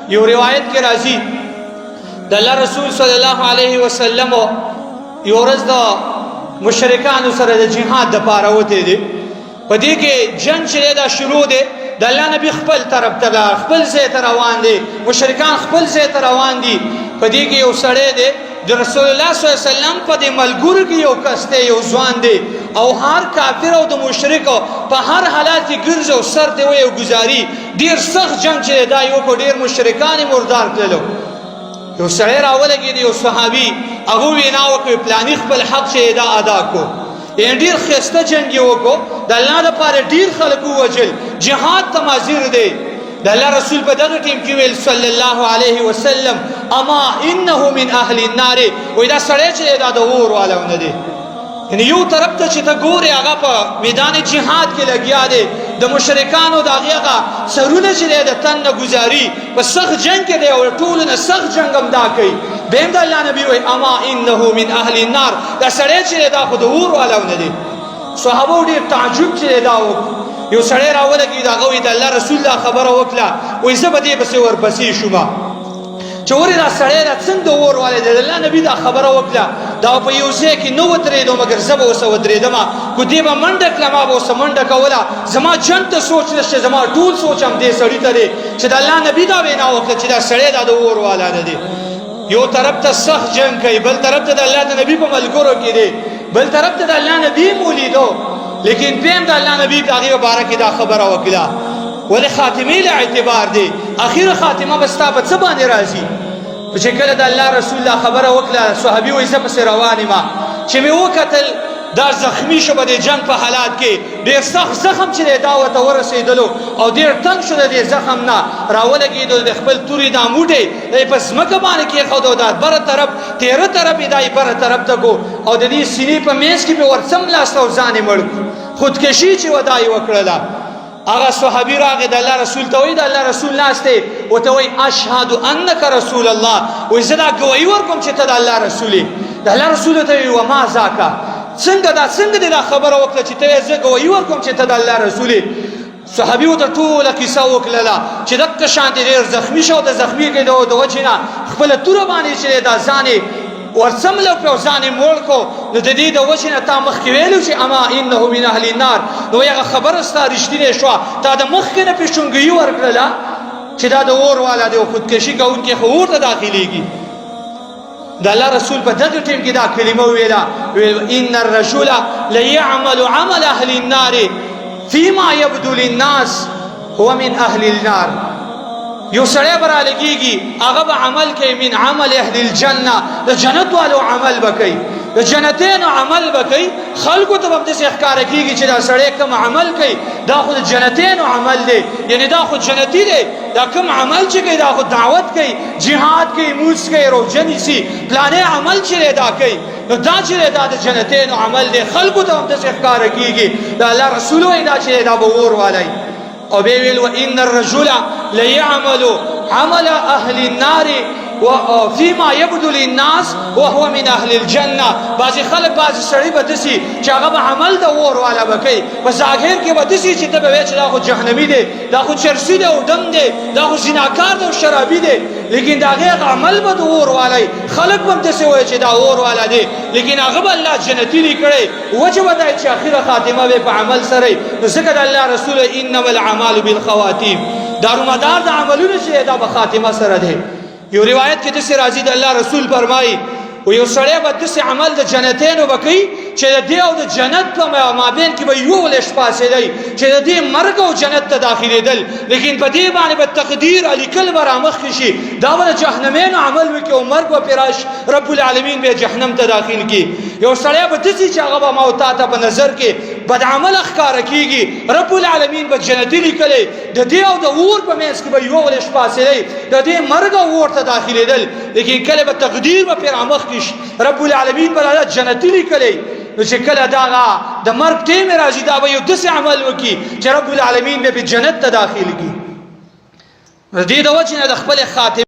یو روایت کې راځي د الله رسول صلی الله علیه وسلم یو ورځ د مشرکانو سره د جهاد د پاره وته دي. په دې کې جنگ چې دا شروع دی د الله نبی خپل طرف ته خپل ځای ته روان دي، مشرکان خپل ځای ته روان دي. په دې کې یو سړی دی د رسول الله صلی الله علیه وسلم په دې ملګرو کې یو کس دی، یو ځوان دی، او هر کافر او د مشرک په هر حالت کې ګرځي او سر ته وي او گزاري. ډیر سخت جنگ چې دا یو کو ډیر مشرکان مردار کړلو. یو سړی راولګي یو صحابي هغه وینا وکړي پلاني خپل حق چې دا ادا کو. ډیر خسته جنگ یو کو د الله لپاره ډیر خلکو وجل جهاد تمازیر دی. د الله رسول په دغه ټیم کې ویل صلی الله علیه وسلم اما انه من اهل النار، وای دا سړی چې دا د اور والونه دی. یعنی یو طرف ته چې ته ګورې هغه په میدان جهاد کې لګیا دی، د مشرکانو د هغه سرونه چې دی د تن نه ګزاري په سخت جنگ کې دی او ټولو نه سخت جنگ هم دا کوي. بیا هم د الله نبي وایي اما انه من اهل النار، دا سړی چې دی دا خو د اور والونه دی. صحابو ډېر تعجب چې دی دا وکړ. یو سړی راولګي د هغه وایي د الله رسول الله خبره وکړه، وایي زه به دې پسې ورپسې شوم چې ورې دا سړی دا څنګه د اور والی دی. د الله نبي دا خبره وکړه، دا په یو ځای کې نه ودرېدو مګر زه به اوسه ودرېدم، خو دې به منډه کړه، ما به اوسه منډه کوله. زما جنګ ته سوچ نشته، زما ټول سوچ هم دې سړي ته دی چې د الله نبي دا وینا وکړه چې دا سړی دا د اور والا نه دی. یو طرف ته سخت جنگ کوي، بل طرف ته د الله د نبي په ملګرو کې دی، بل طرف ته د الله نبي مولیدو، لیکن بیا هم د الله نبي په هغې باره کې دا خبره وکړه. ولې خاتمې له اعتبار دی، اخره خاتمه به ستا په څه باندې راځي. چې کله د الله رسول الله خبره وکړه، صحابي وایي زه پسې روان یم. چې مې وکتل دا زخمی شو په دې جنگ په حالات کې، ډېر سخت زخم چې دی دا ورته ورسېدلو او ډېر تنګ شو د دې زخم نه راولګېدو. د خپل تورې دا موټی دا یې په ځمکه باندې کېښودو، دا بره طرف تېره طرف یې دا یې بره طرف ته کو او د دې سینې په منځ کې به ورڅملاست او ځان یې مړ کړو. خودکشي چې و دا یې وکړله. هغه صحابي راغی د الله رسول ته وایي د الله رسول ناست دی، ورته وایي اشهد انک رسول الله، وایي زه دا ګوایي ورکوم چې ته د الله رسول یې. د الله رسول ته وایي وما ذاکه، څنګه دې دا خبره وکړه چې ته زه ګوایي ورکوم چې ته د الله رسول یې. صحابي ورته ټوله کیسه وکړله چې دقه شانتې ډېر زخمي شو، د زخمي کېدو د وجې نه خپله توره باندې چې دا ځان یې ورڅملو کړو، ځان یې موړ کړو. نو د دې د وجې نه تا مخکې ویلو چې اما انه من اهل النار، نو هغه خبره ستا رښتینې شوه. تا د مخکې نه پیشنګویي ورکړله چې دا د اور والا دی او خودکشي کوونکی خو اور ته داخلېږي. د الله رسول په دغه ټیم کې دا کلمه ویله، ویل ان الرجل لیعمل عمل اهل النار فيما يبدو للناس هو من اهل النار. یو سړی به رالګېږي هغه به عمل کوي من عمل اهل الجنه، د جنت والو عمل به کوي، د جنتینو عمل به کوي. خلکو ته به همداسې ښکاره کېږي چې دا سړی کوم عمل کوي دا خو د جنتینو عمل دی، یعنې دا خو جنتي دی. دا کوم عمل چې کوي دا خو دعوت کوي، جهاد کوي، مونځ کوي، روژه نیسي، پلانې عمل چې دی دا کوي. نو دا چې دی دا د جنتینو عمل دی، خلکو ته همداسې ښکاره کېږي. د الله رسول وایي دا چې دی دا به اور والی. او بیا ویل وان الرجل لیعمل عمل اهل النار فيما يبدو للناس وهو من اهل الجنه. بعضې خلک بعضې سړي به داسې چې هغه به عمل د اور والا به کوي، په ظاهر کې به داسې چې ته به وایې چې دا خو جهنمي دی، دا خو چرسي دی او دم دی، دا خو زناکار دی او شرابي دی، لیکن د هغې عمل به د اور والی. خلک به هم داسې وایي چې دا اور والا دی، لیکن هغه به الله جنتي لیکړی. وجه به دا چې اخره خاتمه به په عمل سره وي. نو ځکه د الله رسول انما الاعمال بالخواتیم، دارومدار د عملونو چې دا به خاتمه سره دی. یو روایت کې داسې راځي د الله رسول فرمایي و یو سړی به داسې عمل د جنتینو به کوي چې د دې او د جنت په مابین کې به یولس فاصله چې د دې مرګ او جنت ته داخلېدل، لیکن په دې باندې به تقدیر لیکل به رامخکې شي، دا به د جهنمینو عمل وکړي او مرګ به پرې راشي، رب العالمین به جهنم ته داخل کړي. یو سړی به داسې چې هغه به ما او تا ته په نظر کې بد عمل ښکاره کېږي، رب العالمین به جنتي لیکلی، د دې او د اور په منځ کې به یولس فاصله د دې مرګ او اور ته داخلېدل، لیکن کله به تقدیر به پرې رامخکې شي، رب العالمین به جنتي لیکلی. نو چې کله دغه د مرګ ټیم راځي دا به یو داسې عمل وکړي چې رب العالمین به جنت ته داخل کړي. د دې د وجې نه د خپلې خاتمې